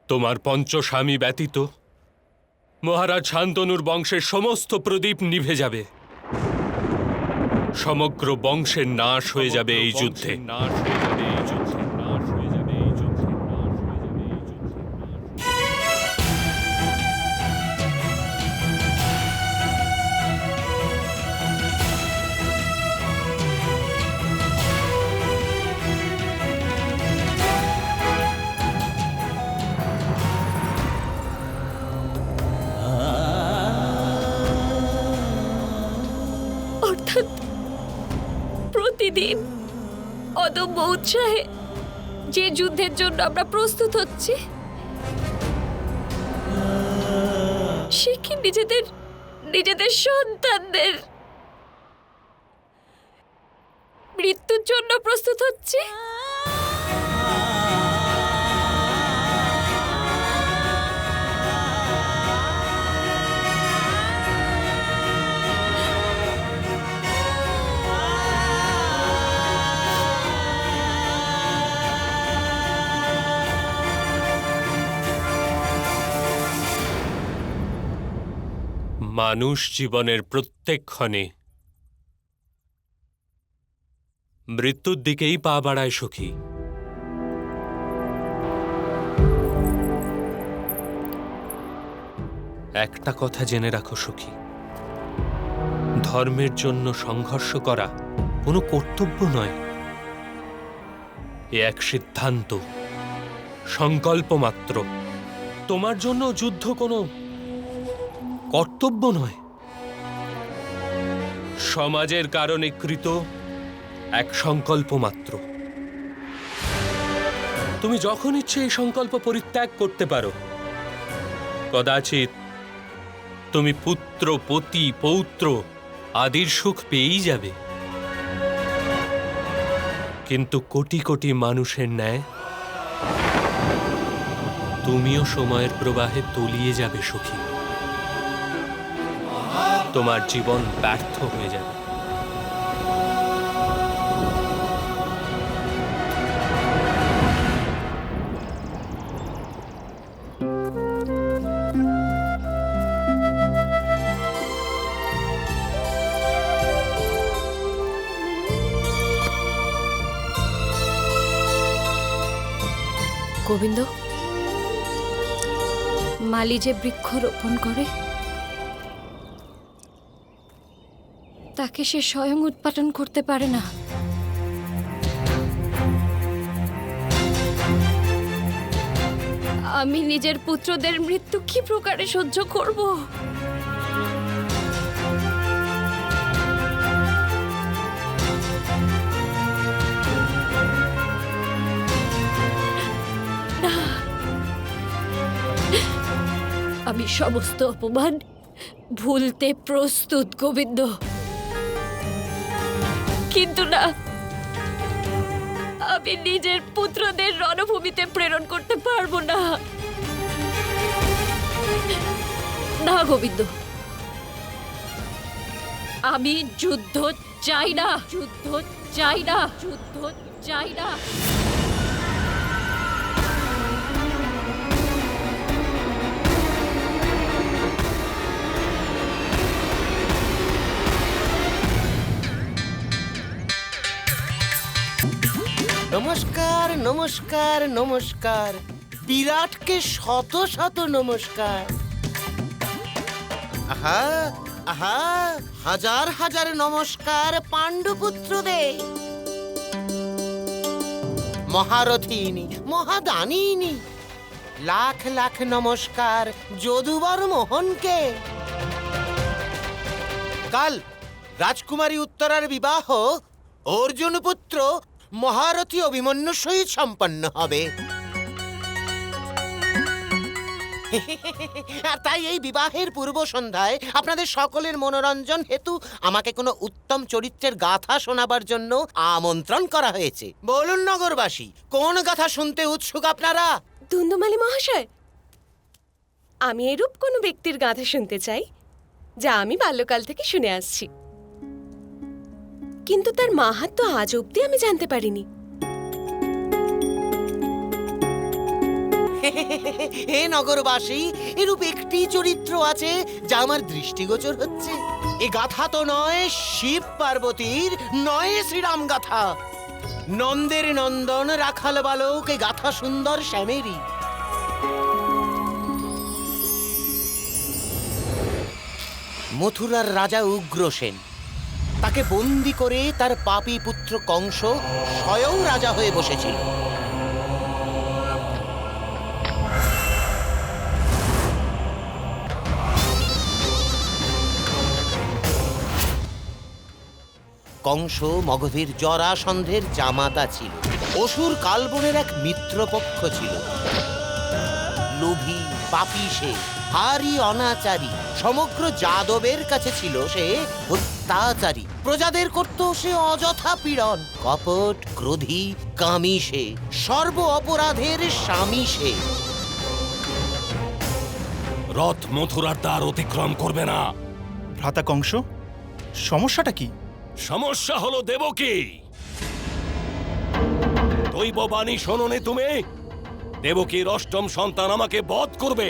তোমার পঞ্চস্বামী ব্যতীত মহারাজ শান্তনুর বংশের সমস্ত প্রদীপ নিভে যাবে। সমগ্র বংশের নাশ হয়ে যাবে এই যুদ্ধে। অর্থাৎ প্রতিদিন অদম্য উৎসাহে যে যুদ্ধের জন্য আমরা প্রস্তুত হচ্ছি, সে কি নিজেদের সন্তানদের মৃত্যুর জন্য প্রস্তুত হচ্ছে? মানুষ জীবনের প্রত্যেক ক্ষণে মৃত্যুর দিকেই পা বাড়ায় সখী। একটা কথা জেনে রাখো সখী, ধর্মের জন্য সংঘর্ষ করা কোনো কর্তব্য নয়, এ এক সিদ্ধান্ত, সংকল্প মাত্র। তোমার জন্য যুদ্ধ কোনো কর্তব্য নয়, সমাজের কারণে কৃত এক সংকল্প মাত্র। তুমি যখন ইচ্ছে এই সংকল্প পরিত্যাগ করতে পারো। কদাচিৎ তুমি পুত্র, পতি, পৌত্র আদির সুখ পেয়েই যাবে, কিন্তু কোটি কোটি মানুষের ন্যায় তুমিও সময়ের প্রবাহে তলিয়ে যাবে সখী। তোমার জীবন ব্যর্থ হয়ে যাবে। গোবিন্দ, মালি যে বৃক্ষ রোপণ করে তাকে সে স্বয়ং উৎপাটন করতে পারে না। আমি নিজের পুত্রদের মৃত্যু কি প্রকারে সহ্য করব? না, আমি সমস্ত অপমান ভুলতে প্রস্তুত গোবিন্দ, কিন্তু না, আমি নিজের পুত্রদের রণভূমিতে প্রেরণ করতে পারবো না। না গোবিন্দ, আমি যুদ্ধ চাই না, যুদ্ধ চাই না, যুদ্ধ চাই না। নমস্কার, নমস্কার, নমস্কার। বিরাটকে শত শত নমস্কার। আহা আহা, হাজার হাজার নমস্কার পাণ্ডুপুত্রদের। মহারথিনী, মহাদানিনী, লাখ লাখ নমস্কার যদুবর মোহনকে। কাল রাজকুমারী উত্তরার বিবাহ অর্জুন পুত্র মহারথী অভিমন্যুর সহিত সম্পন্ন হবে। আর তাই এই বিবাহের পূর্ব সন্ধ্যায় আপনাদের সকলের মনোরঞ্জন হেতু আমাকে কোনো উত্তম চরিত্রের গাথা শোনাবার জন্য আমন্ত্রণ করা হয়েছে। বলুন নগরবাসী, কোন গাথা শুনতে উৎসুক আপনারা? ধুন্দুমালি মহাশয়, আমি এরূপ কোনো ব্যক্তির গাথা শুনতে চাই যা আমি বাল্যকাল থেকে শুনে আসছি, কিন্তু তার মাহাত্ম্য আজ অবধি আমি জানতে পারিনি। হে নগরবাসী, এরূপ একটি চরিত্র আছে যা আমার দৃষ্টিগোচর হচ্ছে। এ গাথা তো নয় শিব পার্বতীর, নয় শ্রীরাম গাথা। নন্দের নন্দন রাখাল বালক, এ গাথা সুন্দর শ্যামেরই। মথুরার রাজা উগ্রসেন, তাকে বন্দি করে তার পাপী পুত্র কংস স্বয়ং রাজা হয়ে বসেছিল। কংস মগধের জরাসন্ধের জামাতা ছিল। অসুর কালবনের এক মিত্রপক্ষ ছিল। লোভী, পাপী সে, হারি অনাচারী। সমগ্র যাদবের কাছে ছিল সে অত্যাচারী। প্রজাদের করত সে অযথা পীড়ন। কপট, ক্রোধী, কামী সে, সর্ব অপরাধের স্বামী সে। রথ মথুরার দ্বার অতিক্রম করবে না। ভ্রাতা কংস, সমস্যাটা কি? সমস্যা হলো দেবকী। দৈববাণী শোনোনি তুমি? দেবকীর অষ্টম সন্তান আমাকে বধ করবে,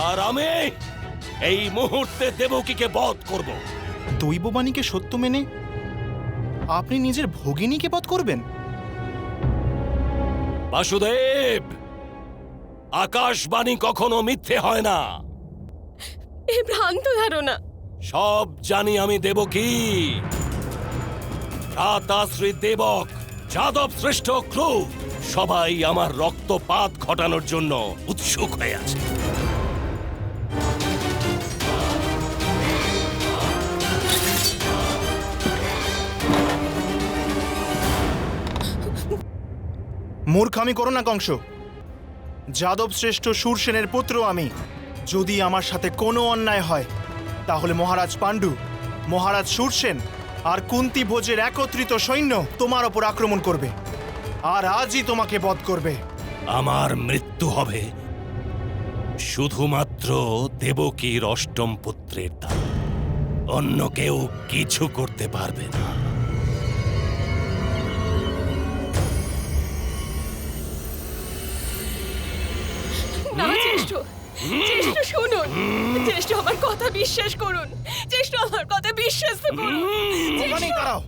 আর আমি এই মুহূর্তে দেবকীকে বধ করব। দৈববাণীকে সত্য মেনে আপনি নিজের ভগিনীকে বধ করবেন? বাসুদেব, আকাশবাণী কখনো মিথ্যে হয় না। এ ভ্রান্ত ধারণা। সব জানি আমি দেবকী। ভ্রাতাশ্রী দেবক, যাদব শ্রেষ্ঠ ক্রূর, সবাই আমার রক্তপাত ঘটানোর জন্য উৎসুক হয়ে আছে। মূর্খামি করো না কংস। যাদব শ্রেষ্ঠ শূরসেনের পুত্র আমি। যদি আমার সাথে কোনো অন্যায় হয় তাহলে মহারাজ পাণ্ডু, মহারাজ শূরসেন আর কুন্তি ভোজের একত্রিত সৈন্য তোমার ওপর আক্রমণ করবে, আর আজই তোমাকে বধ করবে। আমার মৃত্যু হবে শুধুমাত্র দেবকীর অষ্টম পুত্রের দ্বারা। অন্য কেউ কিছু করতে পারবে না। না জ্যেষ্ঠ, জ্যেষ্ঠ শুনুন, জ্যেষ্ঠ আমার কথা বিশ্বাস করুন, জ্যেষ্ঠ আমার কথা বিশ্বাস তো করুন। ওখানেই দাঁড়াও।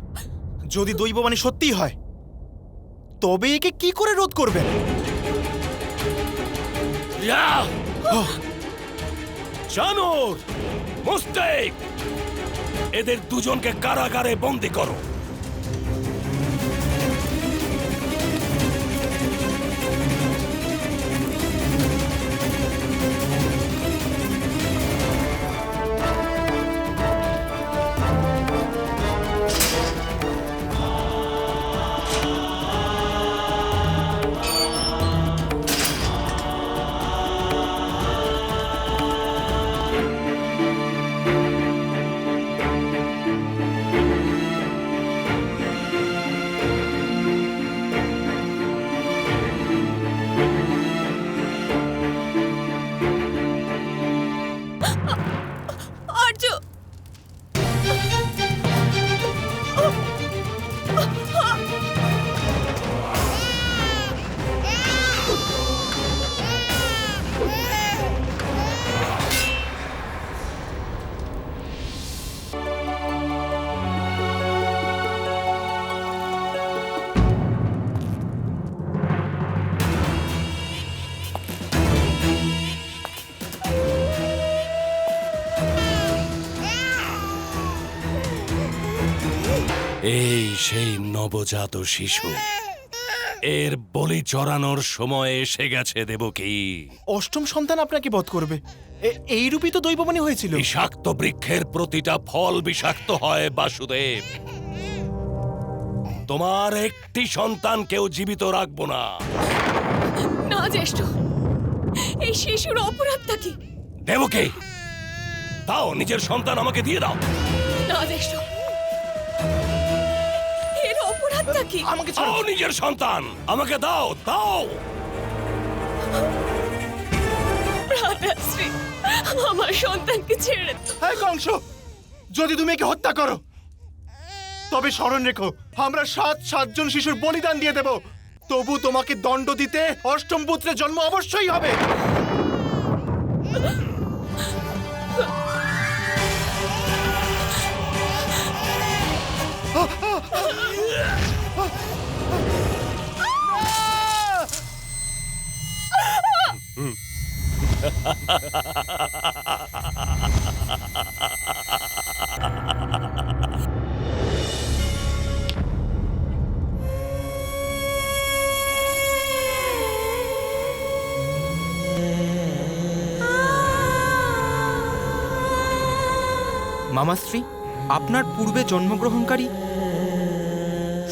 যদি দৈববাণী সত্যি হয় তবে একে কি করে রোধ করবেন? জানোর, মুস্তাক, এদের দুজনকে কারাগারে বন্দী করো। আর্য, এই সেই নবজাত শিশু। এর বলি চড়ানোর সময় এসে গেছে দেবকী। অষ্টম সন্তান আপনাকে বধ করবে, এইরূপই তো দৈববাণী হয়েছিল। বিষাক্ত বৃক্ষের প্রতিটা ফল বিষাক্ত হয় বাসুদেব। তোমার একটি সন্তানকেও জীবিত রাখবো না। না জ্যেষ্ঠ, এই শিশুর অপরাধটা কি? দেবকী, দাও নিজের সন্তান আমাকে দিয়ে দাও। না জ্যেষ্ঠ, এর অপরাধটা কি? আমাকে ছাড়ো। দাও নিজের সন্তান আমাকে দাও, দাও। ভ্রাতাশ্রী, আমার সন্তানকে ছেড়ে দাও। হ্যাঁ কংস, যদি তুমি একে হত্যা করো তবে স্মরণ রেখো আমরা সাতজন শিশুর বলিদান দিয়ে দেব। তবু তোমাকে দণ্ড দিতে অষ্টম পুত্রের জন্ম অবশ্যই হবে। মামাশ্রী, আপনার পূর্বে জন্মগ্রহণকারী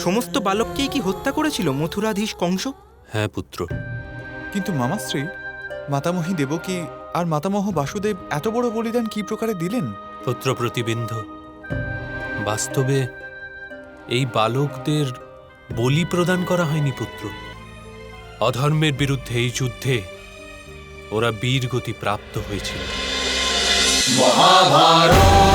সমস্ত বালককেই কি হত্যা করেছিল মথুরাধীশ কংস? হ্যাঁ পুত্র। কিন্তু মামাশ্রী, মাতামহী দেবকী আর মাতামহ বাসুদেব এত বড় বলিদান কি প্রকারে দিলেন? পুত্র প্রতিবিন্ধ, বাস্তবে এই বালকদের বলি প্রদান করা হয়নি পুত্র। অধর্মের বিরুদ্ধে এই যুদ্ধে ওরা বীরগতি প্রাপ্ত হয়েছিল। মহাভারত।